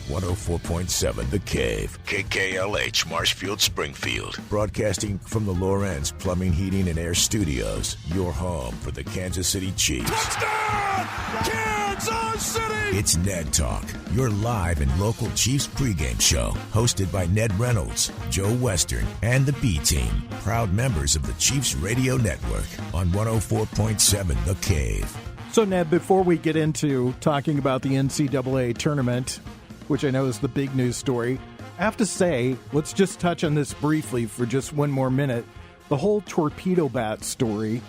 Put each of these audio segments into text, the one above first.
104.7 The Cave, KKLH, Marshfield, Springfield. Broadcasting from the Lawrence Plumbing, Heating, and Air Studios, your home for the Kansas City Chiefs. Touchdown, Kansas City! It's Ned Talk, your live and local Chiefs pregame show, hosted by Ned Reynolds, Joe Western, and the B-Team, proud members of the Chiefs Radio Network on 104.7 The Cave. So, Ned, before we get into talking about the NCAA tournament, which I know is the big news story, I have to say, let's just touch on this briefly for just one more minute. The whole torpedo bat story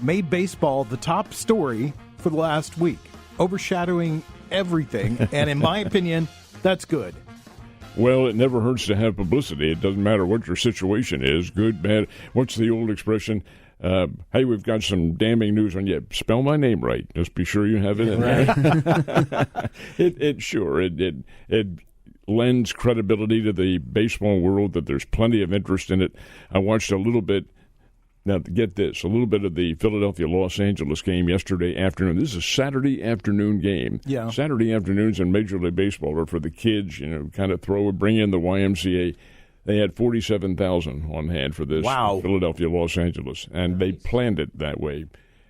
made baseball the top story for the last week, overshadowing everything. And in my opinion, that's good. Well, it never hurts to have publicity. It doesn't matter what your situation is, good, bad. What's the old expression? Hey, we've got some damning news on you. Spell my name right. Just be sure you have it in there. It lends credibility to the baseball world that there's plenty of interest in it. I watched a little bit. Now, get this, a little bit of the Philadelphia-Los Angeles game yesterday afternoon. This is a Saturday afternoon game. Yeah. Saturday afternoons in Major League Baseball are for the kids, kind of bring in the YMCA. They had 47,000 on hand for this. Wow. Philadelphia, Los Angeles, and they planned it that way.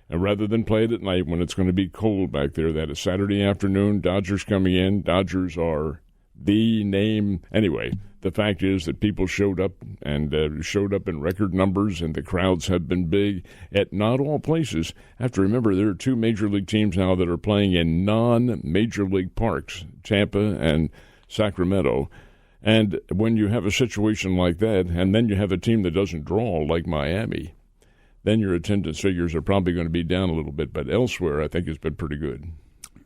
And rather than play it at night when it's going to be cold back there, that is Saturday afternoon, Dodgers coming in. Dodgers are the name. Anyway, the fact is that people showed up and showed up in record numbers, and the crowds have been big at not all places. I have to remember there are two Major League teams now that are playing in non-Major League parks, Tampa and Sacramento. And when you have a situation like that, and then you have a team that doesn't draw like Miami, then your attendance figures are probably going to be down a little bit. But elsewhere, I think it's been pretty good.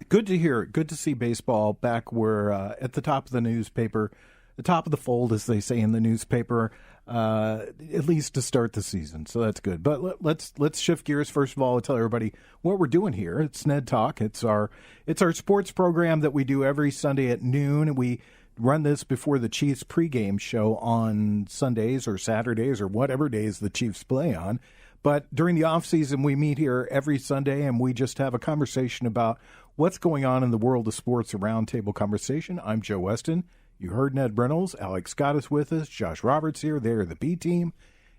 Good to hear. Good to see baseball back where at the top of the newspaper, the top of the fold, as they say in the newspaper, at least to start the season. So that's good. But let's shift gears. First of all, I'll tell everybody what we're doing here. It's Ned Talk. It's our sports program that we do every Sunday at noon. We run this before the Chiefs pregame show on Sundays or Saturdays or whatever days the Chiefs play on. But during the offseason, we meet here every Sunday, and we just have a conversation about what's going on in the world of sports, a roundtable conversation. I'm Joe Weston. You heard Ned Reynolds. Alex Scott is with us. Josh Roberts here. They're the B-Team.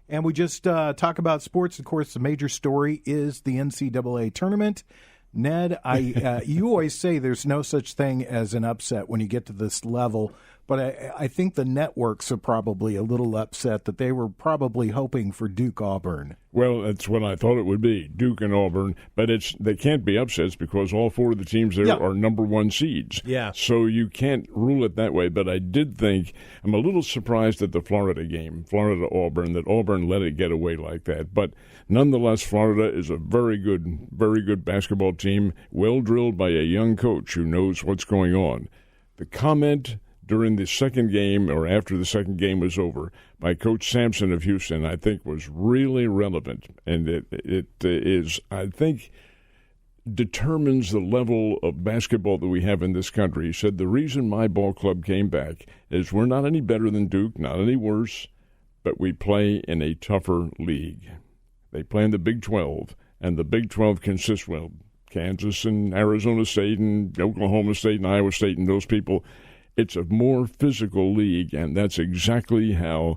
And we just talk about sports. Of course, the major story is the NCAA tournament. Ned, you always say there's no such thing as an upset when you get to this level, but I think the networks are probably a little upset that they were probably hoping for Duke-Auburn. Well, that's what I thought it would be, Duke and Auburn, but they can't be upsets because all four of the teams there are number one seeds. Yeah. So you can't rule it that way, but I did think, I'm a little surprised at the Florida game, Florida-Auburn, that Auburn let it get away like that. But nonetheless, Florida is a very good basketball team, well drilled by a young coach who knows what's going on. The comment during the second game or after the second game was over by Coach Sampson of Houston, I think was really relevant. And it is, I think, determines the level of basketball that we have in this country. He said, the reason my ball club came back is we're not any better than Duke, not any worse, but we play in a tougher league. They play in the Big 12, and the Big 12 consists, well, Kansas and Arizona State and Oklahoma State and Iowa State and those people. It's a more physical league, and that's exactly how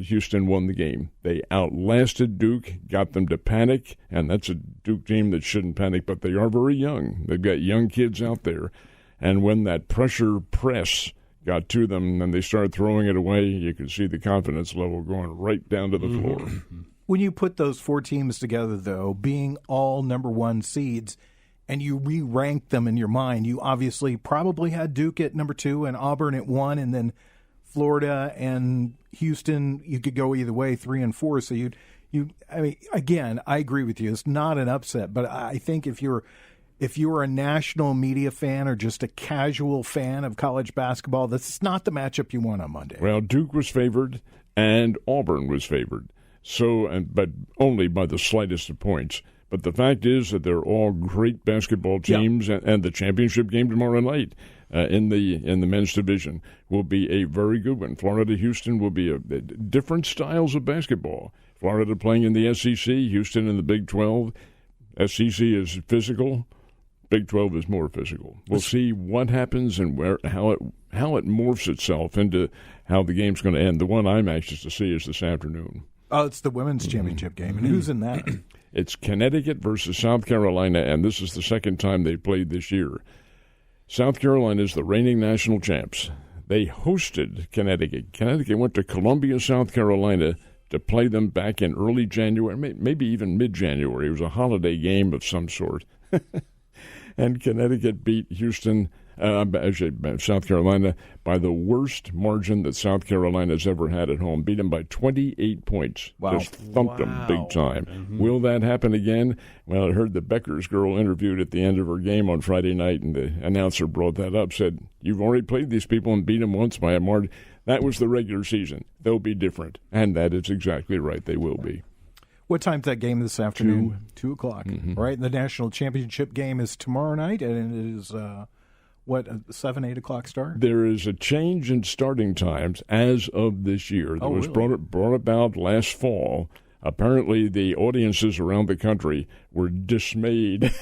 Houston won the game. They outlasted Duke, got them to panic, and that's a Duke team that shouldn't panic, but they are very young. They've got young kids out there, and when that pressure press got to them and they started throwing it away, you could see the confidence level going right down to the floor. When you put those four teams together, though, being all number one seeds, and you re-rank them in your mind, you obviously probably had Duke at number 2 and Auburn at 1, and then Florida and Houston, you could go either way, 3 and 4. So I mean, again, I agree with you. It's not an upset, but I think if you're a national media fan or just a casual fan of college basketball, this is not the matchup you want on Monday. Well, Duke was favored and Auburn was favored, but only by the slightest of points. But the fact is that they're all great basketball teams, and the championship game tomorrow night in the men's division will be a very good one. Florida-Houston will be different styles of basketball. Florida playing in the SEC, Houston in the Big 12. SEC is physical. Big 12 is more physical. We'll see what happens and how it morphs itself into how the game's going to end. The one I'm anxious to see is this afternoon. Oh, it's the women's championship game. And who's in that? It's Connecticut versus South Carolina, and this is the second time they've played this year. South Carolina is the reigning national champs. They hosted Connecticut. Connecticut went to Columbia, South Carolina, to play them back in early January, maybe even mid-January. It was a holiday game of some sort. And Connecticut beat South Carolina by the worst margin that South Carolina's ever had at home. Beat them by 28 points. Wow. Just thumped them big time. Will that happen again? Well, I heard the Becker's girl interviewed at the end of her game on Friday night, and the announcer brought that up, said, you've already played these people and beat them once by a margin. That was the regular season. They'll be different. And that is exactly right. They will be. What time's that game this afternoon? 2 o'clock. Right, and the national championship game is tomorrow night, and it is, 7, 8 o'clock start? There is a change in starting times as of this year that was really? brought about last fall. Apparently, the audiences around the country were dismayed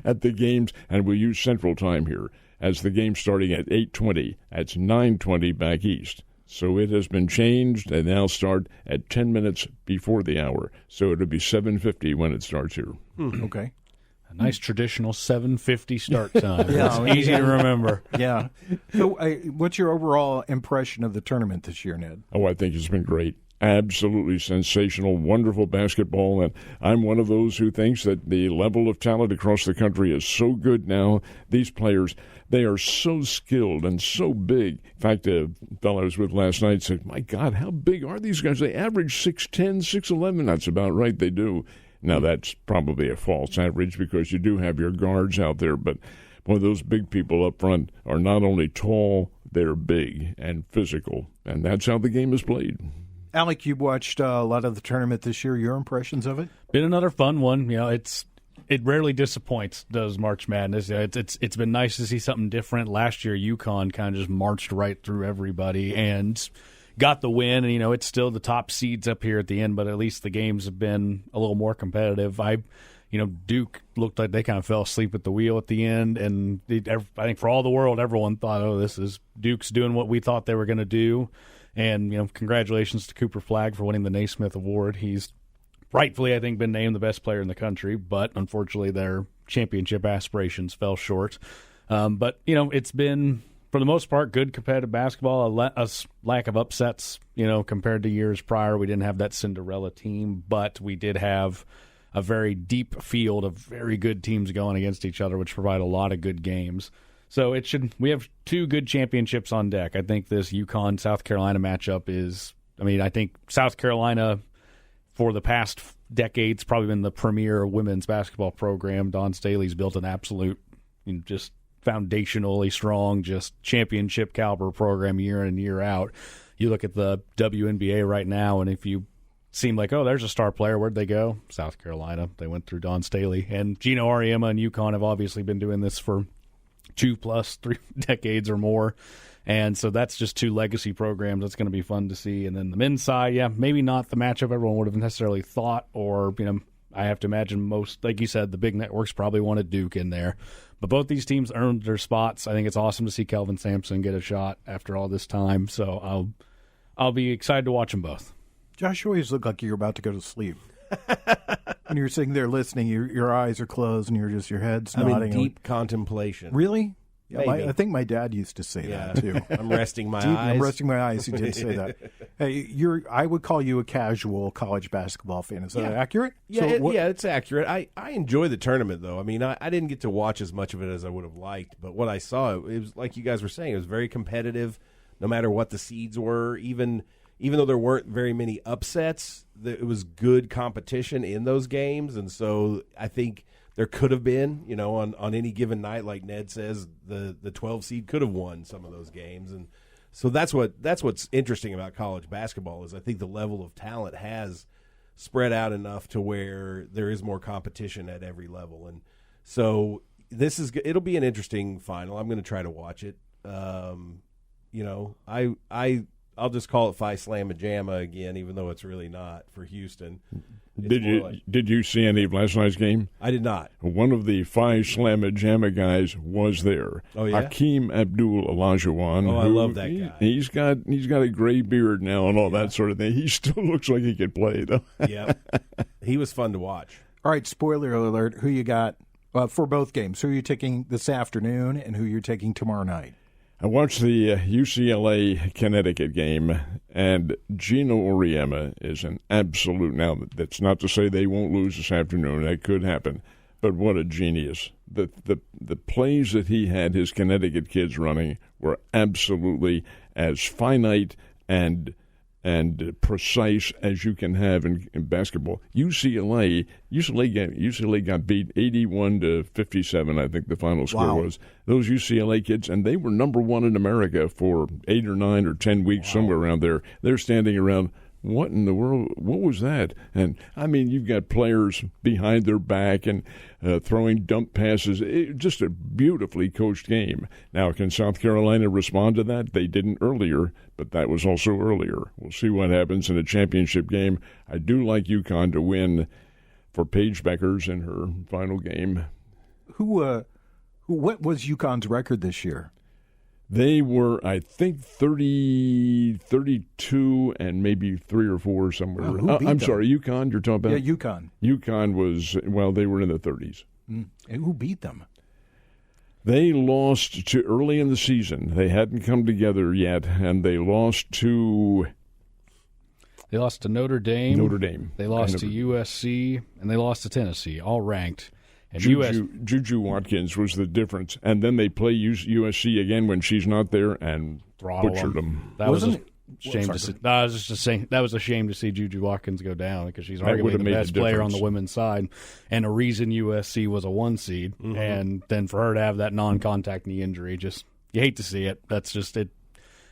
at the games, and we use Central Time here, as the game starting at 8:20. That's 9:20 back east. So it has been changed and now start at 10 minutes before the hour. So it'll be 7:50 when it starts here. Okay. A nice traditional 7:50 start time. It's easy to remember. Yeah. So what's your overall impression of the tournament this year, Ned? Oh, I think it's been great. Absolutely sensational, wonderful basketball. And I'm one of those who thinks that the level of talent across the country is so good now. These players, they are so skilled and so big. In fact, a fellow I was with last night said, my God, how big are these guys? They average 6'10", 6'11". That's about right, they do. Now, that's probably a false average because you do have your guards out there. But, boy, those big people up front are not only tall, they're big and physical. And that's how the game is played. Alec, you've watched a lot of the tournament this year. Your impressions of it? Been another fun one. It rarely disappoints, does March Madness. It's been nice to see something different. Last year, UConn kind of just marched right through everybody and got the win. And it's still the top seeds up here at the end, but at least the games have been a little more competitive. Duke looked like they kind of fell asleep at the wheel at the end, and I think for all the world, everyone thought, "Oh, this is Duke's doing what we thought they were going to do." And, congratulations to Cooper Flagg for winning the Naismith Award. He's rightfully, I think, been named the best player in the country, but unfortunately their championship aspirations fell short. But it's been, for the most part, good competitive basketball, a lack of upsets, compared to years prior. We didn't have that Cinderella team, but we did have a very deep field of very good teams going against each other, which provide a lot of good games. So we have two good championships on deck. I think this UConn-South Carolina matchup I think South Carolina, for the past decades, probably been the premier women's basketball program. Dawn Staley's built an absolute, just foundationally strong, just championship caliber program year in and year out. You look at the WNBA right now, and if you seem like, oh, there's a star player, where'd they go? South Carolina. They went through Dawn Staley. And Gino Auriemma and UConn have obviously been doing this for 2+3 decades or more, and so that's just two legacy programs. That's going to be fun to see. And then the men's side, maybe not the matchup everyone would have necessarily thought, or I have to imagine most, like you said, the big networks probably wanted Duke in there, but both these teams earned their spots. I think it's awesome to see Kelvin Sampson get a shot after all this time, so I'll be excited to watch them both. Josh, you always look like you're about to go to sleep. When you're sitting there listening, your eyes are closed and your head's nodding. I'm in deep contemplation. Really? Yeah, Maybe. I think my dad used to say that too. I'm resting my eyes. I'm resting my eyes. He did say that. Hey, I would call you a casual college basketball fan. Is that accurate? Yeah, it's accurate. I enjoy the tournament, though. I didn't get to watch as much of it as I would have liked, but what I saw, it was like you guys were saying, it was very competitive, no matter what the seeds were. Even though there weren't very many upsets, it was good competition in those games, and so I think there could have been, on any given night, like Ned says, the 12 seed could have won some of those games, and so that's what's interesting about college basketball is I think the level of talent has spread out enough to where there is more competition at every level, and so it'll be an interesting final. I'm going to try to watch it. I'll just call it Phi Slamma Jamma again, even though it's really not for Houston. Did you see any of last night's game? I did not. One of the Phi Slamma Jamma guys was there. Oh, yeah? Hakeem Abdul-Olajuwon. Oh, I love that guy. He's got a gray beard now and all that sort of thing. He still looks like he could play, though. Yep. He was fun to watch. All right, spoiler alert, who you got for both games? Who are you taking this afternoon and who you're taking tomorrow night? I watched the UCLA-Connecticut game, and Gino Auriemma is an absolute. Now, that's not to say they won't lose this afternoon. That could happen. But what a genius. The plays that he had his Connecticut kids running were absolutely as finite and precise as you can have in basketball. UCLA got beat 81-57, I think the final score was. Those UCLA kids, and they were number one in America for 8 or 9 or 10 weeks, somewhere around there. They're standing around, what in the world, what was that? And, I mean, you've got players behind their back and throwing dump passes. Just a beautifully coached game. Now, can South Carolina respond to that? They didn't earlier, but that was also earlier. We'll see what happens in a championship game. I do like UConn to win for Paige Beckers in her final game. What was UConn's record this year? They were, I think, 32 and maybe 3 or 4 somewhere. I'm sorry, UConn you're talking about? Yeah, UConn. UConn was, they were in the 30s. And who beat them? They lost to early in the season. They hadn't come together yet, and they lost to... They lost to Notre Dame. They lost to USC, and they lost to Tennessee, all ranked. And Juju Watkins was the difference. And then they play USC again when she's not there and butchered them. That was a shame to see. I was just saying that was a shame to see Juju Watkins go down because she's arguably the best player on the women's side and a reason USC was a 1 seed. Mm-hmm. And then for her to have that non-contact knee injury, just you hate to see it. That's just it.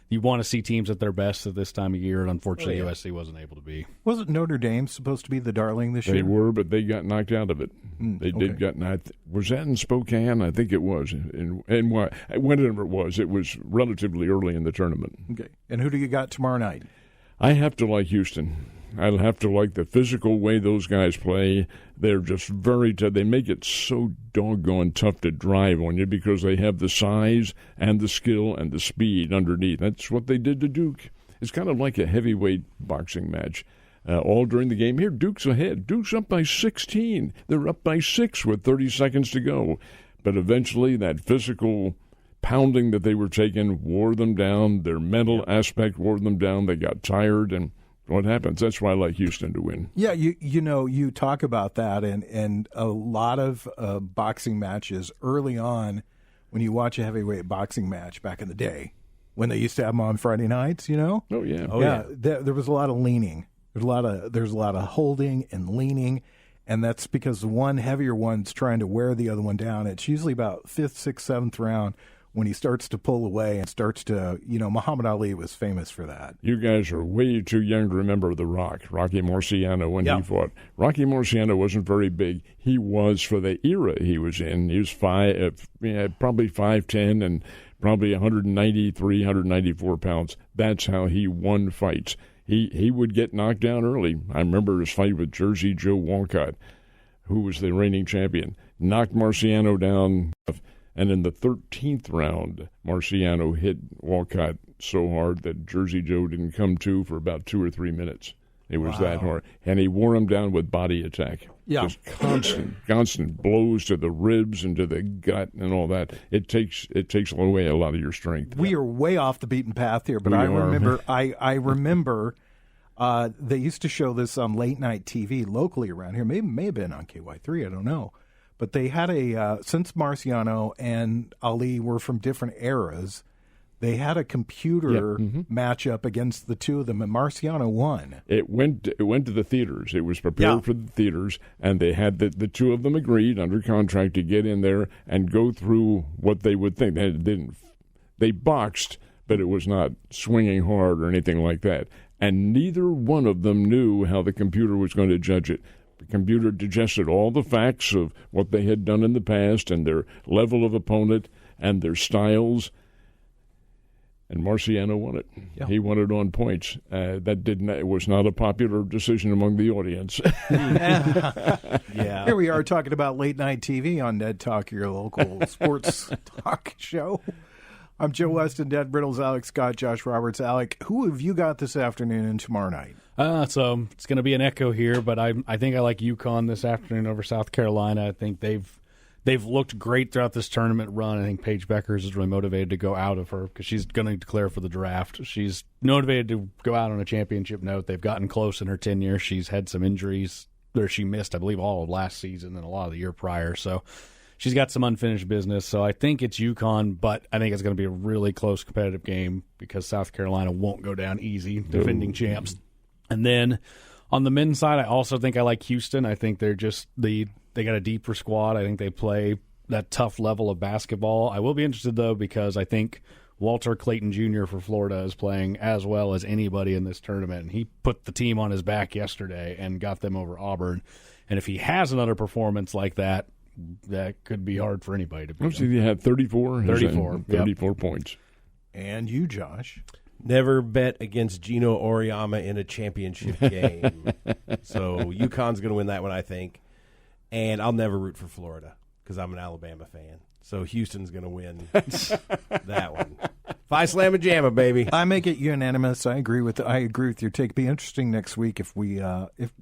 You want to see teams at their best at this time of year, and unfortunately USC wasn't able to be. Wasn't Notre Dame supposed to be the darling this year? They were, but they got knocked out of it. They did get knocked. Was that in Spokane? I think it was. And whenever it was relatively early in the tournament. Okay. And who do you got tomorrow night? I have to like Houston. I'll have to like the physical way those guys play. They're just very tough. They make it so doggone tough to drive on you because they have the size and the skill and the speed underneath. That's what they did to Duke. It's kind of like a heavyweight boxing match. All during the game. Here, Duke's ahead. Duke's up by 16. They're up by 6 with 30 seconds to go. But eventually that physical pounding that they were taking wore them down. Their mental aspect wore them down. They got tired, and what happens? That's why I like Houston to win. Yeah, you talk about that, and a lot of boxing matches early on when you watch a heavyweight boxing match back in the day when they used to have them on Friday nights, Oh, yeah. There was a lot of leaning. There's a lot of holding and leaning, and that's because the one heavier one's trying to wear the other one down. It's usually about 5th, 6th, 7th round when he starts to pull away and starts to, Muhammad Ali was famous for that. You guys are way too young to remember The Rock, Rocky Marciano, when he fought. Rocky Marciano wasn't very big. He was for the era he was in. He was probably 5'10", and probably 193, 194 pounds. That's how he won fights. He would get knocked down early. I remember his fight with Jersey Joe Walcott, who was the reigning champion. Knocked Marciano down, and in the 13th round, Marciano hit Walcott so hard that Jersey Joe didn't come to for about 2 or 3 minutes. It was that hard. And he wore him down with body attack. Yeah. Just constant blows to the ribs and to the gut and all that. It takes away a lot of your strength. We are way off the beaten path here, but I remember they used to show this on late night TV locally around here. May have been on KY3, I don't know. But they had since Marciano and Ali were from different eras, they had a computer matchup against the two of them, and Marciano won. It went to the theaters. It was prepared for the theaters, and they had the two of them agreed under contract to get in there and go through what they would think. They boxed, but it was not swinging hard or anything like that. And neither one of them knew how the computer was going to judge it. The computer digested all the facts of what they had done in the past and their level of opponent and their styles. And Marciano won it. Yeah. He won it on points. It was not a popular decision among the audience. Yeah. Here we are talking about late night TV on Ned Talk, your local sports talk show. I'm Joe Westen, Ned Reynolds, Alex Scott, Josh Roberts. Alec, who have you got this afternoon and tomorrow night? So it's going to be an echo here, but I think I like UConn this afternoon over South Carolina. I think they've looked great throughout this tournament run. I think Paige Beckers is really motivated to go out of her because she's going to declare for the draft. She's motivated to go out on a championship note. They've gotten close in her tenure. She's had some injuries where she missed, I believe, all of last season and a lot of the year prior. So she's got some unfinished business. So I think it's UConn, but I think it's going to be a really close competitive game because South Carolina won't go down easy, defending champs. And then on the men's side, I also think I like Houston. I think they're just they got a deeper squad. I think they play that tough level of basketball. I will be interested, though, because I think Walter Clayton Jr. for Florida is playing as well as anybody in this tournament. And he put the team on his back yesterday and got them over Auburn. And if he has another performance like that, that could be hard for anybody to beat. So he had 34? 34 points. And you, Josh? Never bet against Gino Auriemma in a championship game. So UConn's going to win that one, I think. And I'll never root for Florida because I'm an Alabama fan. So Houston's going to win that one. Phi Slamma Jamma, baby. I make it unanimous. I agree with your take. Be interesting next week if we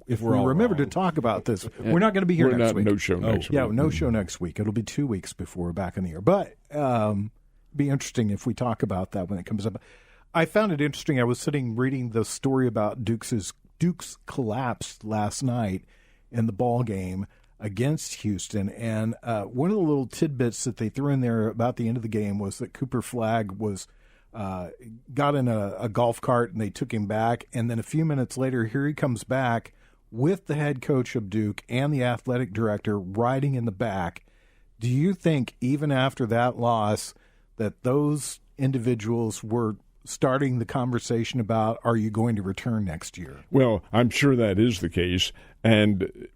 remember to talk about this. We're not going to be here next week. No show next week. Yeah, no show next week. It'll be 2 weeks before we're back in the air. But be interesting if we talk about that when it comes up. I found it interesting. I was sitting reading the story about Duke's collapse last night in the ball game against Houston, and one of the little tidbits that they threw in there about the end of the game was that Cooper Flagg was got in a golf cart and they took him back, and then a few minutes later, here he comes back with the head coach of Duke and the athletic director riding in the back. Do you think even after that loss that those individuals were starting the conversation about, are you going to return next year? Well, I'm sure that is the case. And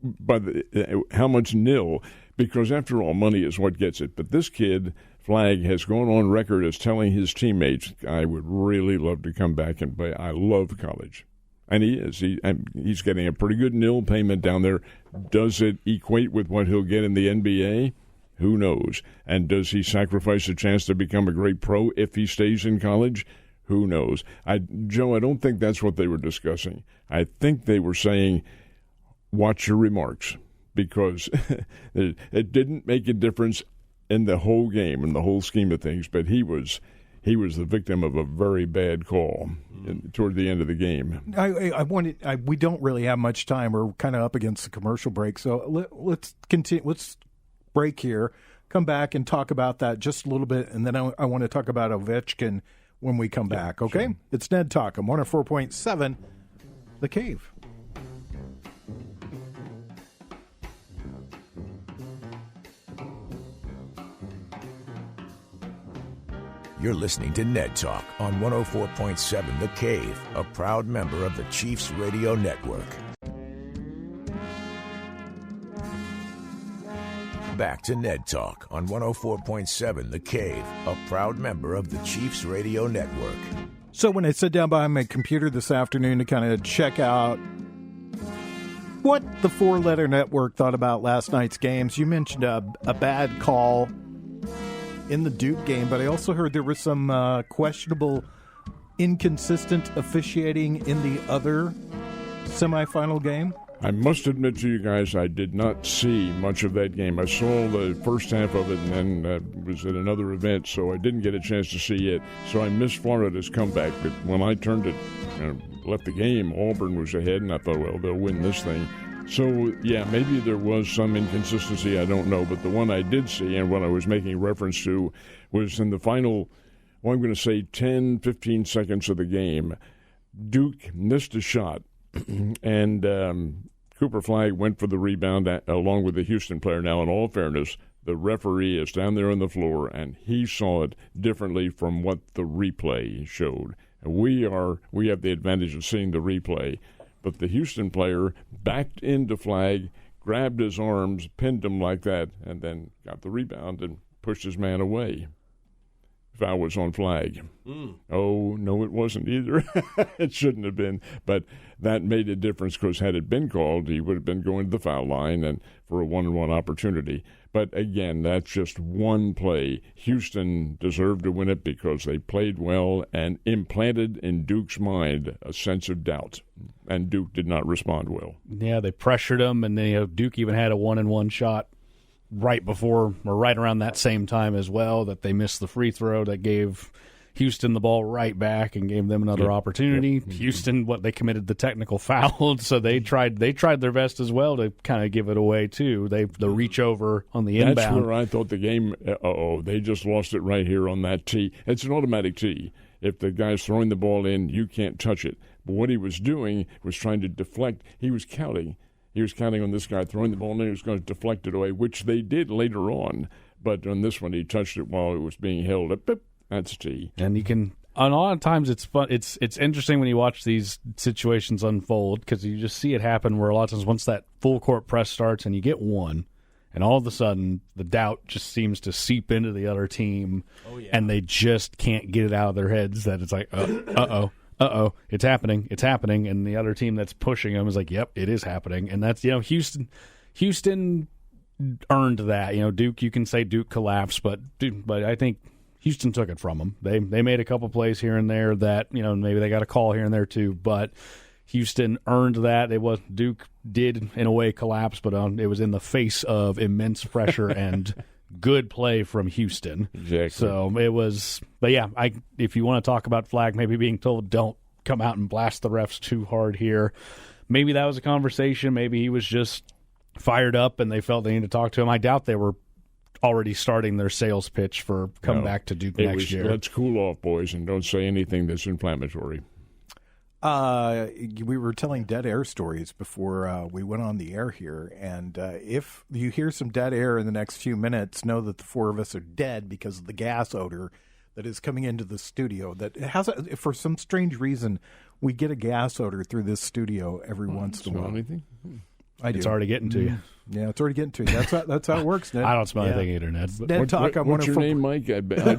how much nil? Because after all, money is what gets it. But this kid, Flagg, has gone on record as telling his teammates, I would really love to come back and play. I love college. And he is. He's getting a pretty good nil payment down there. Does it equate with what he'll get in the NBA? Who knows? And does he sacrifice a chance to become a great pro if he stays in college? Who knows? Joe, I don't think that's what they were discussing. I think they were saying, watch your remarks, because it didn't make a difference in the whole game, in the whole scheme of things, but he was the victim of a very bad call toward the end of the game. We don't really have much time. We're kind of up against the commercial break, so let's continue. Let's break here, come back and talk about that just a little bit, and then I want to talk about Ovechkin when we come back, okay? Sure. It's Ned Talk. I'm 104.7, The Cave. You're listening to Ned Talk on 104.7 The Cave, a proud member of the Chiefs Radio Network. Back to Ned Talk on 104.7 The Cave, a proud member of the Chiefs Radio Network. So when I sat down by my computer this afternoon to kind of check out what the four-letter network thought about last night's games, you mentioned a bad call in the Duke game, but I also heard there was some questionable, inconsistent officiating in the other semifinal game. I must admit to you guys, I did not see much of that game. I saw the first half of it and then was at another event, so I didn't get a chance to see it. So I missed Florida's comeback. But when I turned it, left the game, Auburn was ahead, and I thought, well, they'll win this thing. So, yeah, maybe there was some inconsistency, I don't know. But the one I did see, and what I was making reference to, was in the final, I'm going to say 10, 15 seconds of the game, Duke missed a shot. And Cooper Flagg went for the rebound along with the Houston player. Now, in all fairness, the referee is down there on the floor, and he saw it differently from what the replay showed. And we have the advantage of seeing the replay. But the Houston player backed into Flagg, grabbed his arms, pinned him like that, and then got the rebound and pushed his man away. foul was on flag. Oh, no, it wasn't either. It shouldn't have been. But that made a difference because had it been called, he would have been going to the foul line and for a 1-on-1 opportunity. But, again, that's just one play. Houston deserved to win it because they played well and implanted in Duke's mind a sense of doubt. And Duke did not respond well. Yeah, they pressured him, and then, Duke even had a 1-and-1 shot right before or right around that same time as well that they missed the free throw that gave Houston the ball right back and gave them another opportunity. Houston, they committed the technical foul, so they tried their best as well to kind of give it away too. The reach over on the inbound. That's where I thought the game. They just lost it right here on that tee. It's an automatic tee. If the guy's throwing the ball in, you can't touch it. But what he was doing was trying to deflect. He was counting. He was counting on this guy throwing the ball in. He was going to deflect it away, which they did later on. But on this one, he touched it while it was being held up. That's T. And you can, on a lot of times, it's fun. It's interesting when you watch these situations unfold because you just see it happen where a lot of times once that full court press starts and you get one, and all of a sudden the doubt just seems to seep into the other team, and they just can't get it out of their heads that it's like, uh-oh, it's happening, and the other team that's pushing them is like, yep, it is happening. And that's, Houston earned that. Duke, you can say Duke collapsed, but I think Houston took it from them. They made a couple plays here and there that, maybe they got a call here and there too, but Houston earned that. Duke did in a way collapse, but it was in the face of immense pressure and good play from Houston. Exactly. So it was, but yeah, if you want to talk about Flag maybe being told don't come out and blast the refs too hard here, maybe that was a conversation. Maybe he was just fired up and they felt they needed to talk to him. I doubt they were already starting their sales pitch for come back to Duke next year. Let's cool off, boys, and don't say anything that's inflammatory. We were telling dead air stories before we went on the air here, and if you hear some dead air in the next few minutes, know that the four of us are dead because of the gas odor that is coming into the studio. That has, for some strange reason, we get a gas odor through this studio every once in a while. Anything? I do. It's already getting to you. Yeah, it's already getting to you. That's how it works, Ned. I don't smell anything either, Ned. Ned Talk. What's your name, Mike? I bet.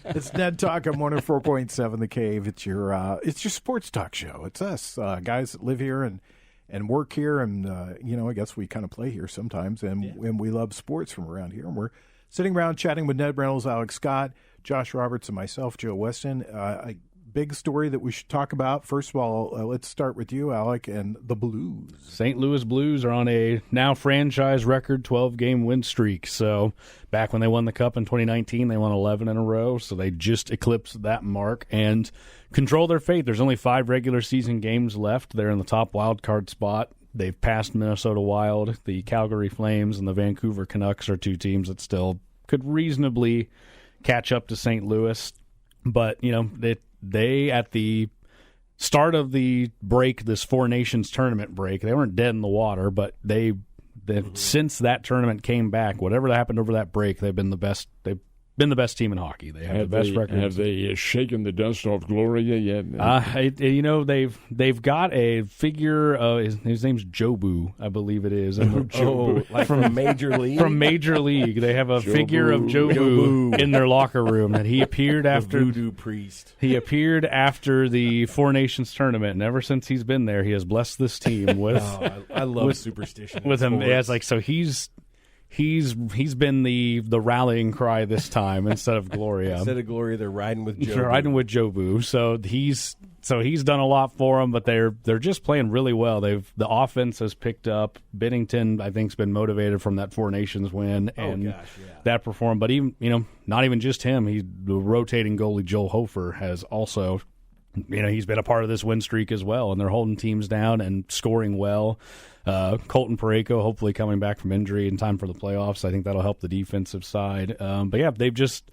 It's Ned Talk on 104.7 The Cave. It's your sports talk show. It's us guys that live here and work here, and I guess we kind of play here sometimes, and we love sports from around here. And we're sitting around chatting with Ned Reynolds, Alex Scott, Josh Roberts, and myself, Joe Westen. Big story that we should talk about. First of all, let's start with you, Alec, and the Blues. St. Louis Blues are on a now franchise record 12-game win streak. So back when they won the Cup in 2019, they won 11 in a row. So they just eclipsed that mark and control their fate. There's only 5 regular season games left. They're in the top wild card spot. They've passed Minnesota Wild. The Calgary Flames and the Vancouver Canucks are 2 teams that still could reasonably catch up to St. Louis. But, they, at the start of the break, this Four Nations tournament break, they weren't dead in the water, but since that tournament came back, whatever happened over that break, they've been the best. They've been the best team in hockey. They have the best record. Have they shaken the dust off Gloria yet? They've got a figure. His name's Jobu, I believe it is. From Major League. From Major League, they have a figure of Jobu in their locker room, and he appeared after the voodoo priest. He appeared after the Four Nations tournament, and ever since he's been there, he has blessed this team with. I love superstition with him. Yeah, it's like so he's been the rallying cry this time instead of Gloria. Instead of Gloria, they're riding with Jobu. Riding with Jobu. So he's done a lot for them, but they're just playing really well. The offense has picked up. Binnington, I think, has been motivated from that Four Nations win and that performed. But even not even just him. The rotating goalie Joel Hofer has also. He's been a part of this win streak as well, and they're holding teams down and scoring well. Colton Parayko hopefully coming back from injury in time for the playoffs. I think that'll help the defensive side. But yeah, this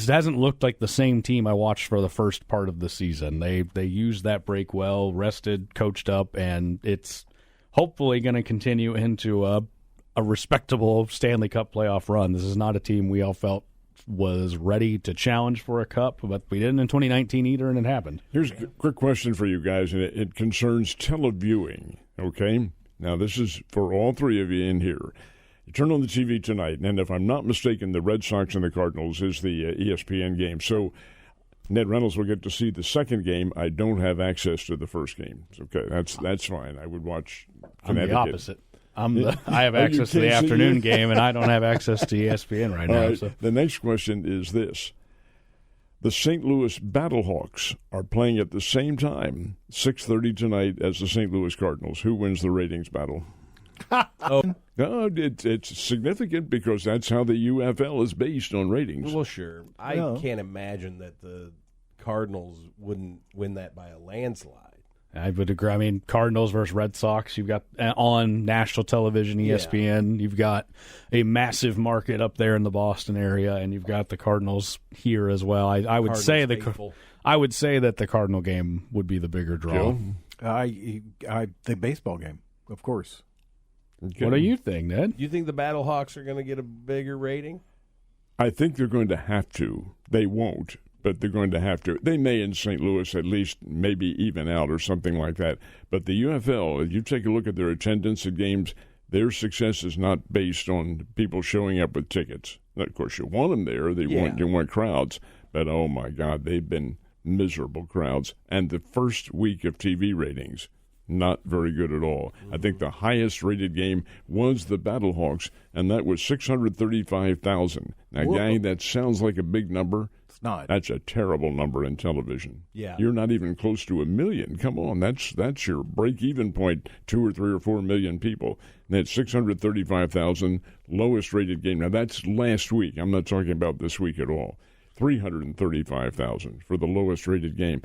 hasn't looked like the same team I watched for the first part of the season. They used that break well, rested, coached up, and it's hopefully going to continue into a respectable Stanley Cup playoff run. This is not a team we all felt was ready to challenge for a cup, but we didn't in 2019 either, and it happened. Here's a quick question for you guys, and it concerns televiewing, okay? Now, this is for all 3 of you in here. You turn on the TV tonight, and if I'm not mistaken, the Red Sox and the Cardinals is the ESPN game. So Ned Reynolds will get to see the second game. I don't have access to the first game. Okay, that's fine. I would watch Connecticut. I'm the opposite. I have access to the afternoon game, and I don't have access to ESPN right now. Right. So. The next question is this. The St. Louis Battlehawks are playing at the same time, 6:30 tonight, as the St. Louis Cardinals. Who wins the ratings battle? No, it's significant because that's how the UFL is based on ratings. Well, sure. I can't imagine that the Cardinals wouldn't win that by a landslide. I would agree. I mean, Cardinals versus Red Sox, you've got on national television, ESPN. You've got a massive market up there in the Boston area, and you've got the Cardinals here as well. I would say that the Cardinal game would be the bigger draw. The baseball game, of course. Okay. What do you think, Ned? You think the Battlehawks are going to get a bigger rating? I think they're going to have to. They won't, but they're going to have to. They may in St. Louis at least maybe even out or something like that. But the UFL, if you take a look at their attendance at games, their success is not based on people showing up with tickets. Now, of course, you want them there. You want crowds. But, oh, my God, they've been miserable crowds. And the first week of TV ratings, not very good at all. I think the highest-rated game was the Battlehawks, and that was 635,000. Now, gang, that sounds like a big number. It's not. That's a terrible number in television. Yeah. You're not even close to 1 million. Come on, that's your break-even point, 2 or 3 or 4 million people. And that's 635,000, lowest-rated game. Now, that's last week. I'm not talking about this week at all. 335,000 for the lowest-rated game.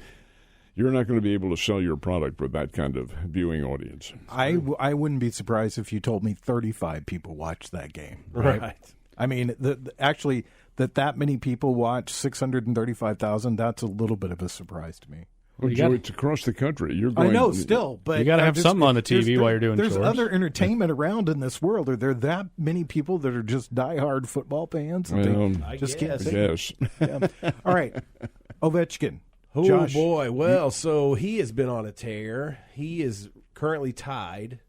You're not going to be able to sell your product with that kind of viewing audience. I wouldn't be surprised if you told me 35 people watched that game. Right. I mean, actually, that many people watch 635,000, that's a little bit of a surprise to me. Well, Joe, it's across the country. I know, still. But you got to have something on the TV while you're doing chores. There's other chores. entertainment around in this world. Are there that many people that are just diehard football fans? I guess. Yeah. All right. Ovechkin. Oh, Josh, boy. Well, so he has been on a tear. He is currently tied,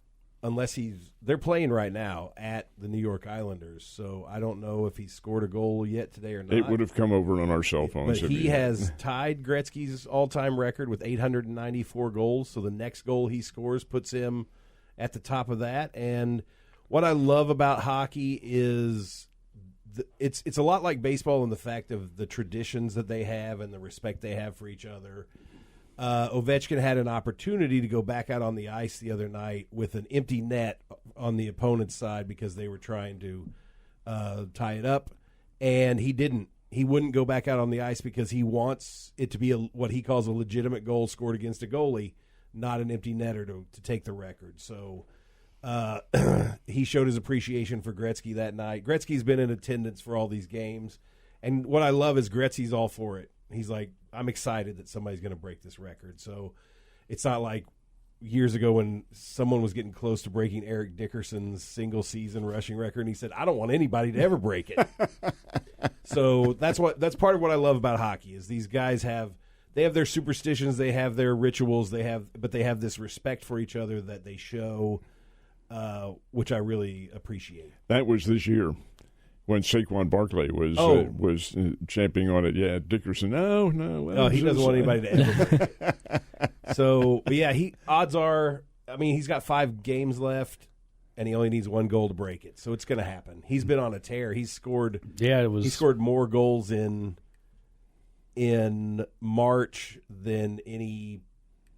unless they're playing right now at the New York Islanders. So I don't know if he scored a goal yet today or not. It would have come over on our cell phones. But he has tied Gretzky's all-time record with 894 goals. So the next goal he scores puts him at the top of that. And what I love about hockey is it's a lot like baseball in the fact of the traditions that they have and the respect they have for each other. Ovechkin had an opportunity to go back out on the ice the other night with an empty net on the opponent's side because they were trying to tie it up, and he didn't. He wouldn't go back out on the ice because he wants it to be what he calls a legitimate goal scored against a goalie, not an empty netter to take the record. So he showed his appreciation for Gretzky that night. Gretzky's been in attendance for all these games, and what I love is Gretzky's all for it. He's like, I'm excited that somebody's going to break this record. So it's not like years ago when someone was getting close to breaking Eric Dickerson's single-season rushing record, and he said, I don't want anybody to ever break it. So that's part of what I love about hockey is these guys have their superstitions, they have their rituals, but they have this respect for each other that they show. Which I really appreciate. That was this year when Saquon Barkley was champing on it. Yeah, Dickerson. No. No, he doesn't want anybody to ever break it. So, but yeah, odds are. I mean, he's got 5 games left, and he only needs 1 goal to break it. So it's going to happen. He's been on a tear. He's scored. Yeah, he scored more goals in March than any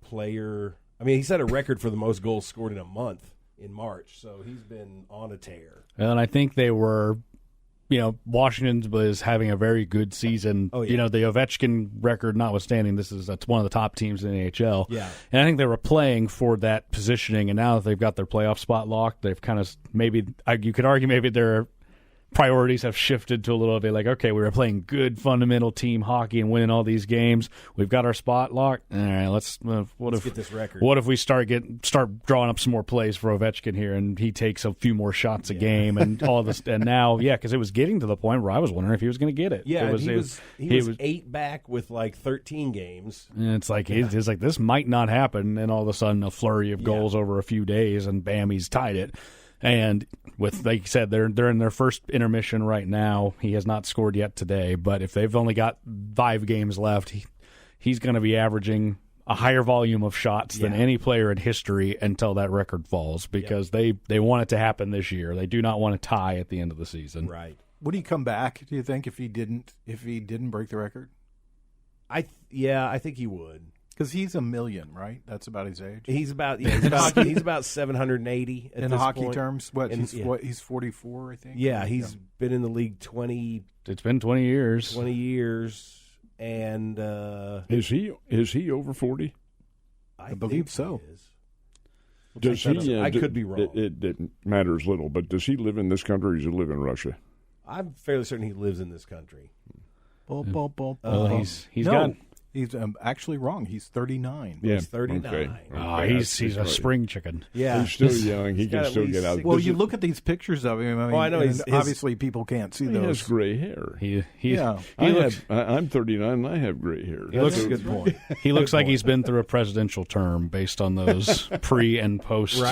player. I mean, he set a record for the most goals scored in a month in March, so he's been on a tear. And I think they were, Washington was having a very good season. Oh, yeah. The Ovechkin record notwithstanding, that's one of the top teams in the NHL. Yeah. And I think they were playing for that positioning, and now that they've got their playoff spot locked, they've kind of you could argue maybe their priorities have shifted to a little bit like, okay, we were playing good fundamental team hockey and winning all these games. We've got our spot locked. All right, let's get this record. What if we start drawing up some more plays for Ovechkin here, and he takes a few more shots a game and all this, and now, because it was getting to the point where I was wondering if he was going to get it. Yeah, he was 8 back with like 13 games. And it's like it's like this might not happen, and all of a sudden a flurry of goals over a few days, and bam, he's tied it. And with, like you said, they're in their first intermission right now. He has not scored yet today, but if they've only got 5 games left, he's going to be averaging a higher volume of shots than any player in history until that record falls, because they want it to happen this year. They do not want to tie at the end of the season. Right. Would he come back, do you think, if he didn't break the record? I think he would. Because he's 1 million, right? That's about his age. He's about 780 at in this hockey point. terms. He's 44, I think. Yeah, he's been in the league 20. It's been 20 years. 20 years, and is he over 40? I believe so. Does he? I could be wrong. It matters little, but does he live in this country or does he live in Russia? I'm fairly certain he lives in this country. He's actually wrong. He's 39. Yeah, he's 39. Okay. He's a spring chicken. Yeah, he's still young. He can still get out. Well, you look at these pictures of him. I know. Obviously, people can't see those. He has gray hair. I'm 39 and I have gray hair. That's a good point. He looks like he's been through a presidential term based on those pre and post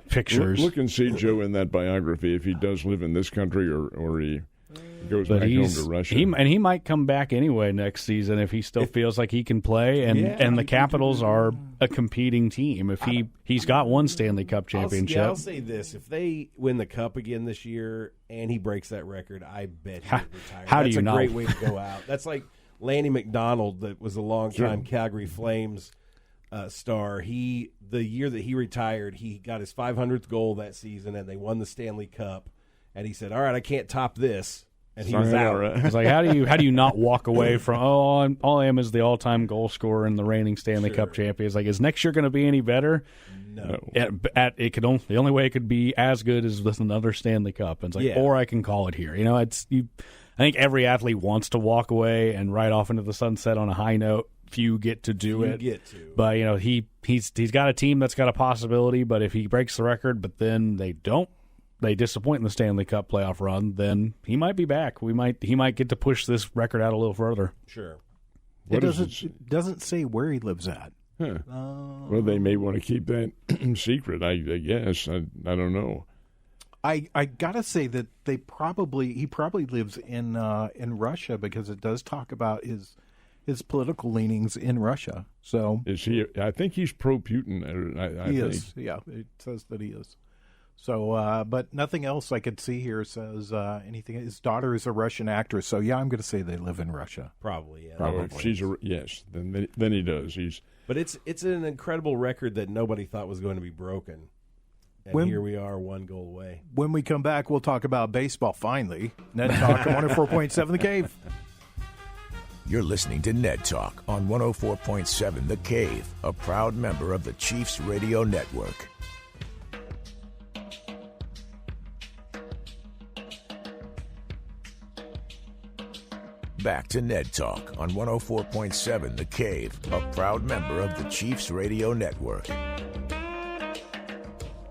pictures. Look and see Joe in that biography if he does live in this country or he goes back home to Russia. He might come back anyway next season if he still feels like he can play. And the Capitals are a competing team. If he's got one Stanley Cup championship. I'll say this: if they win the Cup again this year and he breaks that record, I bet he would retire. That's a great way to go out. That's like Lanny McDonald, that was a longtime Calgary Flames star. The year that he retired, he got his 500th goal that season, and they won the Stanley Cup. And he said, "All right, I can't top this." And he was out. It's like, how do you not walk away from? All I am is the all-time goal scorer and the reigning Stanley Cup champion. It's like, is next year going to be any better? No. The only way it could be as good is with another Stanley Cup. And it's like, or I can call it here. I think every athlete wants to walk away and ride off into the sunset on a high note. Few get to do it. But he's got a team that's got a possibility. But if he breaks the record, but then they disappoint in the Stanley Cup playoff run, then he might be back. He might get to push this record out a little further. Sure. It doesn't say where he lives at. Huh. Well, they may want to keep that secret, I guess. I don't know. I gotta say that he probably lives in Russia, because it does talk about his political leanings in Russia. So is he? I think he's pro-Putin. He is. Yeah, it says that he is. So, but nothing else I could see here says anything. His daughter is a Russian actress, so I'm going to say they live in Russia. Probably, yeah. Probably. Yes. Then he does. But it's an incredible record that nobody thought was going to be broken, and here we are, 1 goal away. When we come back, we'll talk about baseball. Finally, Ned Talk 104.7 The Cave. You're listening to Ned Talk on 104.7 The Cave, a proud member of the Chiefs Radio Network. Back to Ned Talk on 104.7 The Cave, a proud member of the Chiefs Radio Network.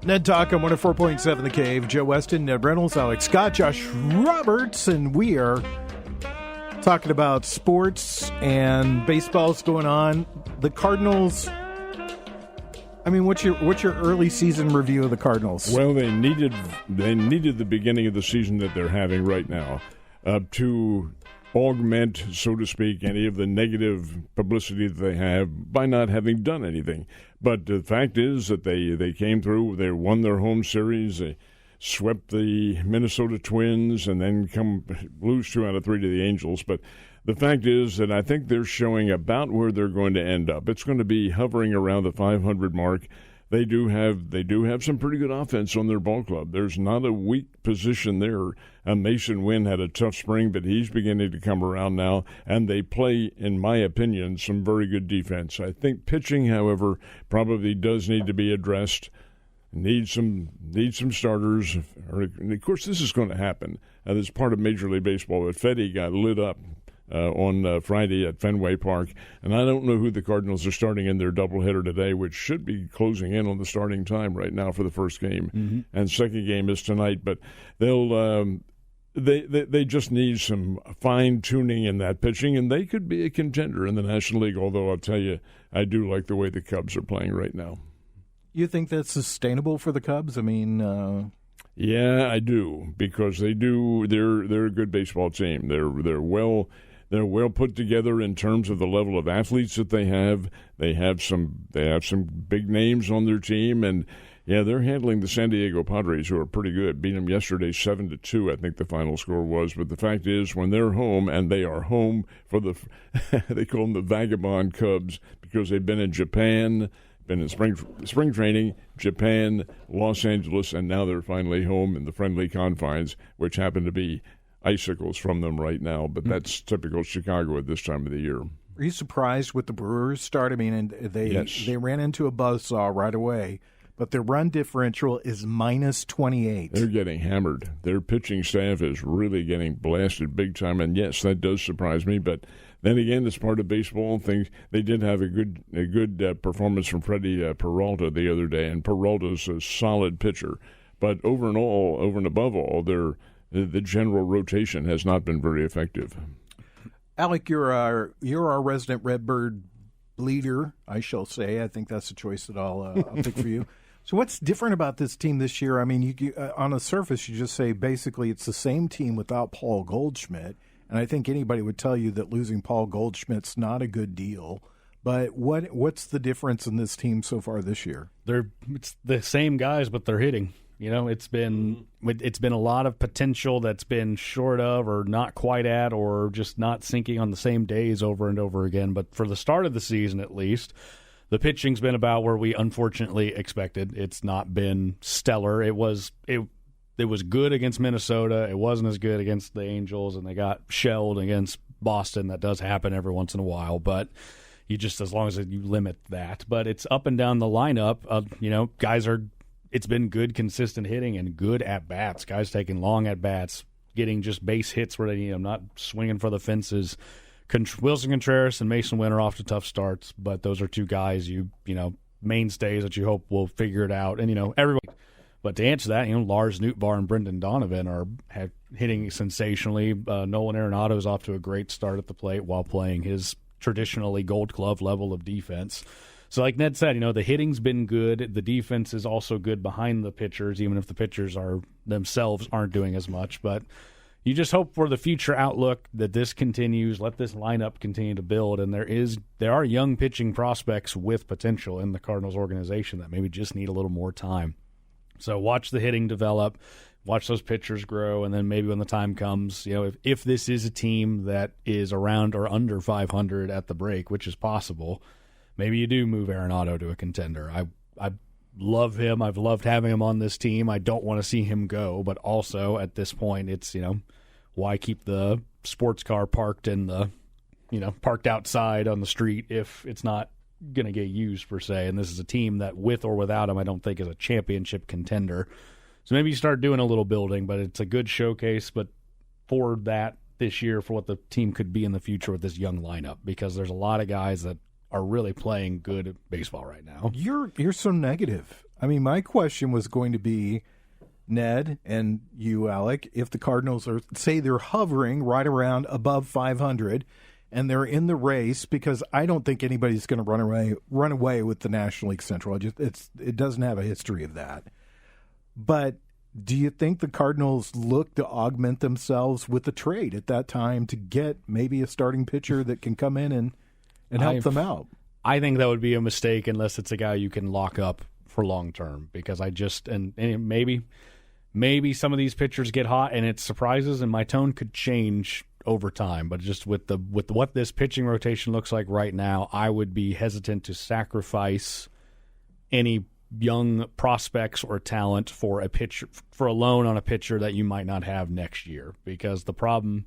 Ned Talk on 104.7 The Cave. Joe Westen, Ned Reynolds, Alex Scott, Josh Roberts, and we are talking about sports and baseball's going on. The Cardinals. I mean, what's your early season review of the Cardinals? Well, they needed the beginning of the season that they're having right now to augment, so to speak, any of the negative publicity that they have by not having done anything. But the fact is that they came through, they won their home series, they swept the Minnesota Twins, and then lose 2 out of 3 to the Angels. But the fact is that I think they're showing about where they're going to end up. It's going to be hovering around the 500 mark. They do have some pretty good offense on their ball club. There's not a weak position there. Mason Wynn had a tough spring, but he's beginning to come around now, and they play, in my opinion, some very good defense. I think pitching, however, probably does need to be addressed. Need some starters. And of course, this is going to happen. This is part of Major League Baseball. But Fetty got lit up on Friday at Fenway Park, and I don't know who the Cardinals are starting in their doubleheader today, which should be closing in on the starting time right now for the first game, and second game is tonight. But they just need some fine tuning in that pitching, and they could be a contender in the National League. Although I'll tell you, I do like the way the Cubs are playing right now. You think that's sustainable for the Cubs? I mean, Yeah, I do, because they do. They're a good baseball team. They're well put together in terms of the level of athletes that they have. They have some big names on their team, and yeah, they're handling the San Diego Padres, who are pretty good. Beat them yesterday 7-2, I think the final score was. But the fact is, when they're home, and they are home for the they call them the Vagabond Cubs, because they've been in Japan, been in spring training, Japan, Los Angeles, and now they're finally home in the friendly confines, which happen to be icicles from them right now. But that's typical Chicago at this time of the year. Are you surprised with the Brewers' start? I mean, and they ran into a buzzsaw right away, but their run differential is -28. They're getting hammered. Their pitching staff is really getting blasted big time, and yes, that does surprise me. But then again, it's part of baseball. Things they did have a good performance from Freddie Peralta the other day, and Peralta's a solid pitcher. But over and above all, the general rotation has not been very effective. Alec, you're our resident Redbird leader, I shall say. I think that's the choice that I'll pick for you. So what's different about this team this year? I mean, you on the surface, you just say basically it's the same team without Paul Goldschmidt, and I think anybody would tell you that losing Paul Goldschmidt's not a good deal. But what's the difference in this team so far this year? It's the same guys, but they're hitting. You know, it's been a lot of potential that's been short of or not quite at or just not syncing on the same days over and over again. But for the start of the season, at least, the pitching's been about where we unfortunately expected. It's not been stellar. It was good against Minnesota. It wasn't as good against the Angels, and they got shelled against Boston. That does happen every once in a while, but you just, as long as you limit that. But it's up and down the lineup. Guys are. It's been good, consistent hitting and good at-bats. Guys taking long at-bats, getting just base hits where they need them, not swinging for the fences. Wilson Contreras and Mason Winter off to tough starts, but those are two guys mainstays that you hope will figure it out. And, everybody. But to answer that, Lars Nootbaar and Brendan Donovan are hitting sensationally. Nolan Arenado is off to a great start at the plate while playing his traditionally Gold Glove level of defense. So like Ned said, the hitting's been good. The defense is also good behind the pitchers, even if the pitchers themselves aren't doing as much. But you just hope for the future outlook that this continues. Let this lineup continue to build. And there are young pitching prospects with potential in the Cardinals organization that maybe just need a little more time. So watch the hitting develop, watch those pitchers grow, and then maybe when the time comes, if this is a team that is around or under 500 at the break, which is possible, maybe you do move Arenado to a contender. I love him. I've loved having him on this team. I don't want to see him go, but also at this point, it's, why keep the sports car parked parked outside on the street if it's not going to get used per se? And this is a team that, with or without him, I don't think is a championship contender. So maybe you start doing a little building, but it's a good showcase. But for that this year, for what the team could be in the future with this young lineup, because there's a lot of guys that are really playing good baseball right now. You're so negative. I mean, my question was going to be, Ned and you, Alec, if the Cardinals they're hovering right around above 500 and they're in the race, because I don't think anybody's going to run away with the National League Central. It doesn't have a history of that. But do you think the Cardinals look to augment themselves with a trade at that time to get maybe a starting pitcher that can come in and help them out? I think that would be a mistake unless it's a guy you can lock up for long term, because and maybe some of these pitchers get hot and it surprises, and my tone could change over time. But just with what this pitching rotation looks like right now, I would be hesitant to sacrifice any young prospects or talent for a loan on a pitcher that you might not have next year, because the problem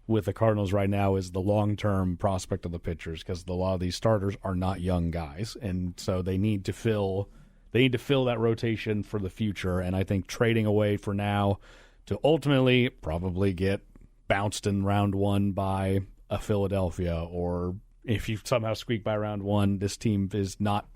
with the Cardinals right now is the long-term prospect of the pitchers, because a lot of these starters are not young guys, and so they need to fill that rotation for the future. And I think trading away for now to ultimately probably get bounced in round one by a Philadelphia, or if you somehow squeak by round one, this team is not,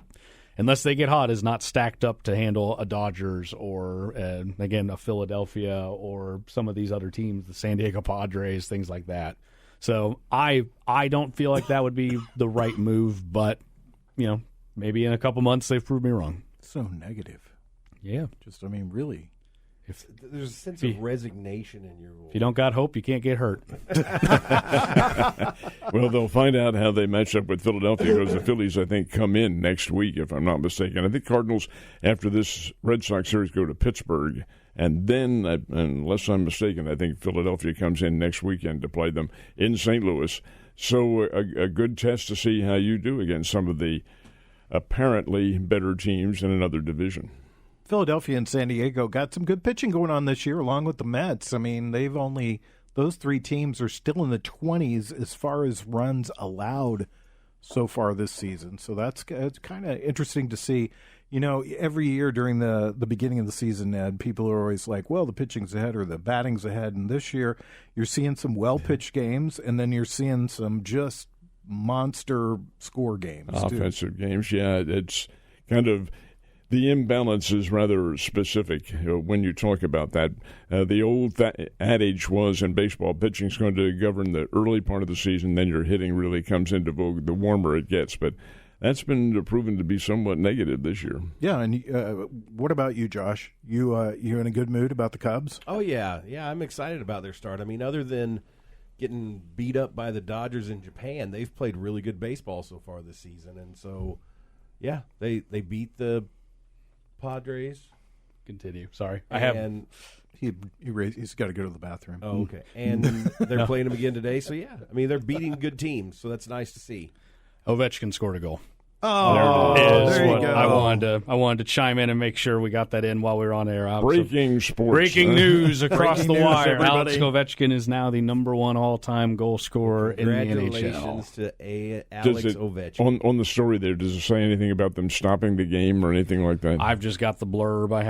unless they get hot, is not stacked up to handle a Dodgers or, again, a Philadelphia or some of these other teams, the San Diego Padres, things like that. So I don't feel like that would be the right move, but, maybe in a couple months they've proved me wrong. So negative. Yeah. Really. There's a sense of resignation in your voice. If you don't got hope, you can't get hurt. Well, they'll find out how they match up with Philadelphia because the Phillies, I think, come in next week, if I'm not mistaken. I think Cardinals, after this Red Sox series, go to Pittsburgh. And then, unless I'm mistaken, I think Philadelphia comes in next weekend to play them in St. Louis. So a good test to see how you do against some of the apparently better teams in another division. Philadelphia and San Diego got some good pitching going on this year, along with the Mets. I mean, those three teams are still in the 20s as far as runs allowed so far this season. So it's kind of interesting to see. You know, every year during the beginning of the season, Ned, people are always like, well, the pitching's ahead or the batting's ahead. And this year, you're seeing some well-pitched games, and then you're seeing some just monster score games. Offensive games, yeah. It's kind of – the imbalance is rather specific when you talk about that. The old adage was in baseball, pitching's going to govern the early part of the season, then your hitting really comes into vogue the warmer it gets. But that's been proven to be somewhat negative this year. Yeah, and what about you, Josh? You in a good mood about the Cubs? Oh, yeah. Yeah, I'm excited about their start. I mean, other than getting beat up by the Dodgers in Japan, they've played really good baseball so far this season. And so, yeah, they beat the Padres. Continue. Sorry. He's got to go to the bathroom. Oh, okay. And they're playing them again today. So, yeah, I mean, they're beating good teams, so that's nice to see. Ovechkin scored a goal. Oh, there you go. I wanted to chime in and make sure we got that in while we were on air. Breaking sports. Breaking news across the wire. everybody. Alex Ovechkin is now the number one all-time goal scorer in the NHL. Congratulations to Alex Ovechkin. On the story there, does it say anything about them stopping the game or anything like that? I've just got the blurb. I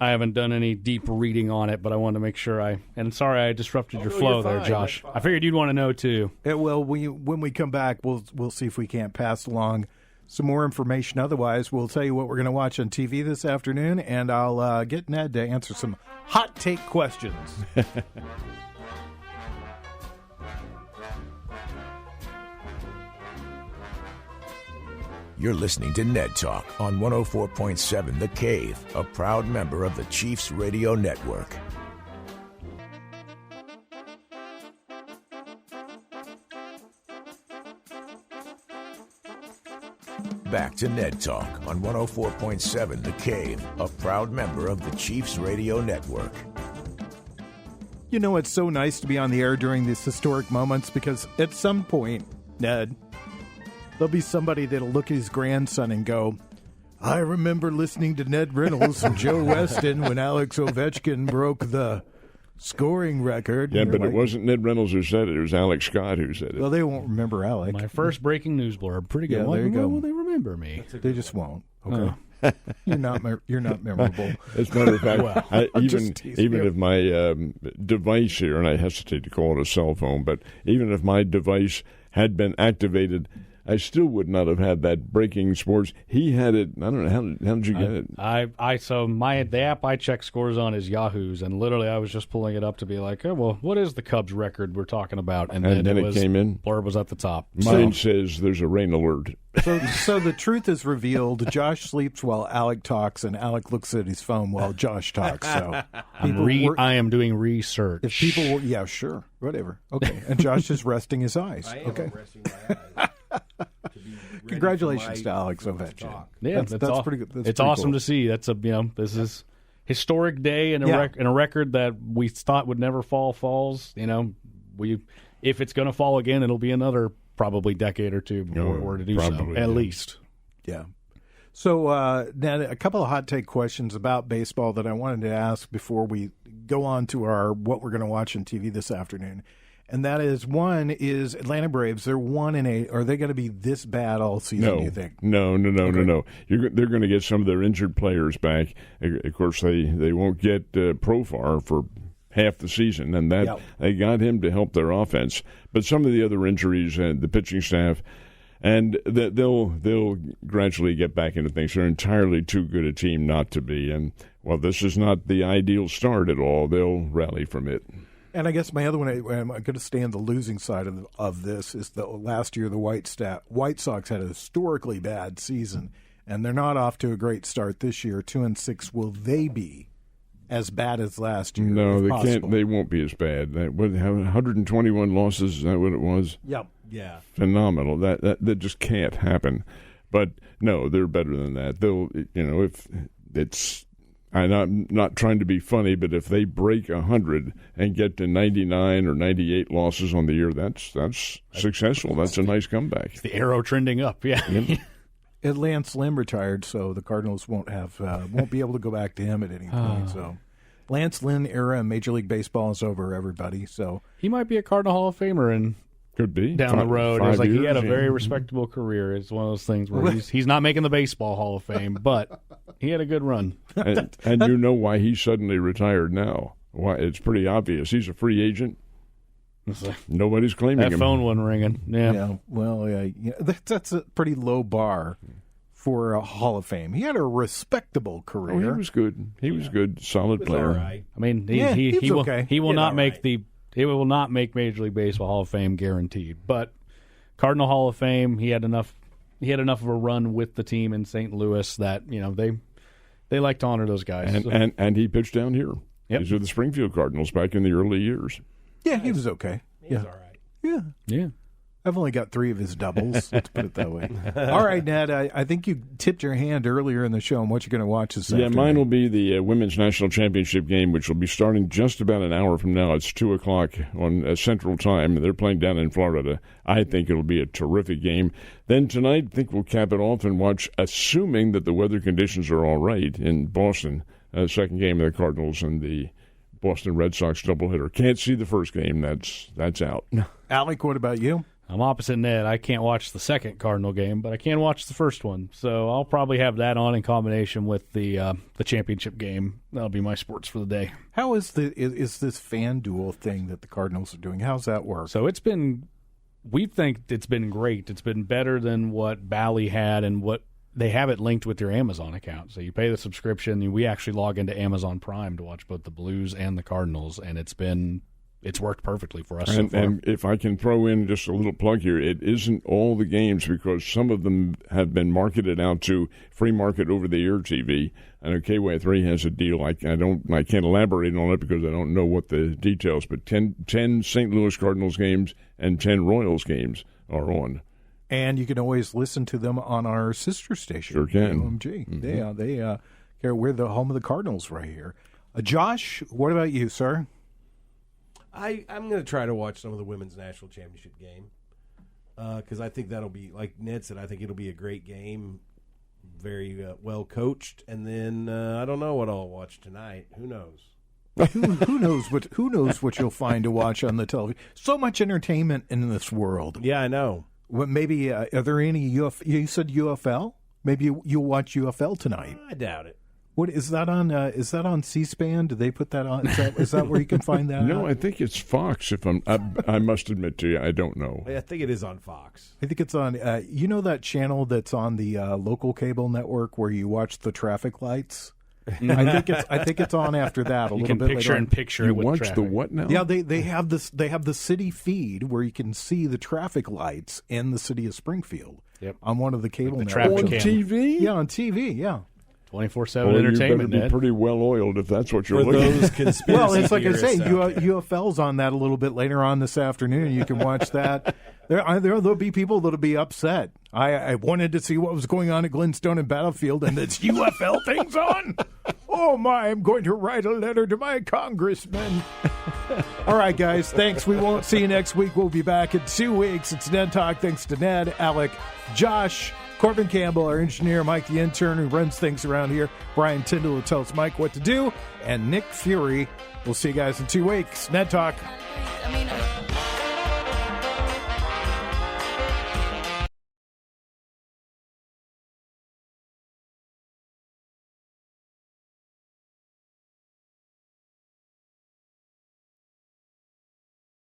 haven't done any deep reading on it, but I wanted to make sure and sorry I disrupted your flow there, Josh. I figured you'd want to know too. Well, when we come back, we'll see if we can't pass along some more information. Otherwise, we'll tell you what we're going to watch on TV this afternoon, and I'll get Ned to answer some hot take questions. You're listening to Ned Talk on 104.7 The Cave, a proud member of the Chiefs Radio Network. Back to Ned Talk on 104.7 The Cave, a proud member of the Chiefs Radio Network. You know, it's so nice to be on the air during these historic moments because at some point, Ned, there'll be somebody that'll look at his grandson and go, I remember listening to Ned Reynolds and Joe Westen when Alex Ovechkin broke the scoring record. Yeah, but it wasn't Ned Reynolds who said it. It was Alex Scott who said it. Well, they won't remember Alex. My first breaking news blurb. Pretty good. Yeah, there you go. Will they remember me? They just won't. Okay. You're not memorable. As a matter of fact, even you. if my device here, and I hesitate to call it a cell phone, but even if my device had been activated, I still would not have had that breaking sports. He had it. I don't know how did you get it? The app I check scores on is Yahoo's, and literally I was just pulling it up to be like, oh well, what is the Cubs record we're talking about? And then it came in. Blurb was at the top. Mine says there's a rain alert. So the truth is revealed. Josh sleeps while Alec talks, and Alec looks at his phone while Josh talks. So I am doing research. If people were, yeah, sure, whatever. Okay, and Josh is resting his eyes. I Okay. am resting my eyes. Congratulations to Alex Ovechkin. Yeah, that's pretty good. That's it's pretty awesome cool. to see. This is historic day and a record that we thought would never falls. If it's going to fall again, it'll be another probably decade or two before we're to do so. At least. Yeah. So, Ned, a couple of hot take questions about baseball that I wanted to ask before we go on to what we're going to watch on TV this afternoon. And that is, one is Atlanta Braves. They're 1-8. Are they going to be this bad all season, do you think? No. They're going to get some of their injured players back. Of course, they won't get Profar for half the season, and they got him to help their offense. But some of the other injuries, the pitching staff, and they'll gradually get back into things. They're entirely too good a team not to be. And while this is not the ideal start at all, they'll rally from it. And I guess my other one, I'm going to stay on the losing side of this, is that last year the White Sox had a historically bad season, and they're not off to a great start this year. 2-6. Will they be as bad as last year. No, they possible. can't. They won't be as bad. 121 losses. Is that what it was? Yep. Yeah. Phenomenal. That just can't happen. But no, they're better than that. They'll, if it's. I'm not trying to be funny, but if they break 100 and get to 99 or 98 losses on the year, that's successful. That's a nice comeback. The arrow trending up, yeah. Yep. And Lance Lynn retired, so the Cardinals won't be able to go back to him at any point. So, Lance Lynn era in Major League Baseball is over, everybody. So He might be a Cardinal Hall of Famer and could be down the road. It's like he had a very years, respectable career. It's one of those things where he's not making the Baseball Hall of Fame, but he had a good run. And you know why he suddenly retired now. Why? It's pretty obvious. He's a free agent. Nobody's claiming That him. phone wasn't ringing. Yeah. Well, that's a pretty low bar for a Hall of Fame. He had a respectable career. Oh, he was good. He was good, solid player. All right. I mean, he was okay. He will Yeah, not all make right. he will not make Major League Baseball Hall of Fame guaranteed. But Cardinal Hall of Fame, he had enough of a run with the team in St. Louis that they like to honor those guys. And he pitched down here. Yep. These are the Springfield Cardinals back in the early years. Yeah, he was okay. He's all right. Yeah. Yeah. I've only got 3 of his doubles. Let's put it that way. All right, Ned, I think you tipped your hand earlier in the show on what you're going to watch this afternoon. Mine will be the Women's National Championship game, which will be starting just about an hour from now. It's 2 o'clock on Central Time. They're playing down in Florida. I think it'll be a terrific game. Then tonight, I think we'll cap it off and watch, assuming that the weather conditions are all right, in Boston, second game of the Cardinals and the Boston Red Sox doubleheader. Can't see the first game. That's out. Alec, what about you? I'm opposite Ned. I can't watch the second Cardinal game, but I can watch the first one. So I'll probably have that on in combination with the championship game. That'll be my sports for the day. How is this FanDuel thing that the Cardinals are doing? How's that work? So we think it's been great. It's been better than what Bally had and what they have it linked with your Amazon account. So you pay the subscription, and we actually log into Amazon Prime to watch both the Blues and the Cardinals, and it's worked perfectly for us so far. And if I can throw in just a little plug here, it isn't all the games because some of them have been marketed out to free market over-the-air TV. I know KY3 has a deal. I can't elaborate on it because I don't know what the details, but 10 St. Louis Cardinals games and 10 Royals games are on. And you can always listen to them on our sister station. Sure can. OMG. Mm-hmm. We're the home of the Cardinals right here. Josh, what about you, sir? I'm going to try to watch some of the Women's National Championship game because I think that'll be, like Ned said, I think it'll be a great game, very well coached. And then I don't know what I'll watch tonight. Who knows? Who knows what you'll find to watch on the television? So much entertainment in this world. Yeah, I know. Well, maybe are there any you said UFL? Maybe you'll watch UFL tonight. I doubt it. What is that on? Is that on C-SPAN? Did they put that on? Is that where you can find that? No, out? I think it's Fox. I must admit to you, I don't know. I think it is on Fox. I think it's on. You know that channel that's on the local cable network where you watch the traffic lights. I think it's on after that. You can picture and picture You it with watch traffic. the what now? Yeah, they have this. They have the city feed where you can see the traffic lights in the city of Springfield. Yep. On one of the cable the networks. traffic on cam. TV? Yeah, on TV. Yeah. 24/7 Well, entertainment, you better be Ned. pretty well oiled if that's what you're For looking those at. conspiracy Well, it's like I theorists say, out there. UFL's on that a little bit later on this afternoon. You can watch that. There'll be people that'll be upset. I wanted to see what was going on at Glenstone and Battlefield, and this UFL thing's on. Oh my! I'm going to write a letter to my congressman. All right, guys. Thanks. We won't see you next week. We'll be back in 2 weeks. It's Ned Talk. Thanks to Ned, Alec, Josh, Corbin Campbell, our engineer, Mike the intern who runs things around here, Brian Tyndall who tells Mike what to do, and Nick Fury. We'll see you guys in 2 weeks. Ned Talk. I mean,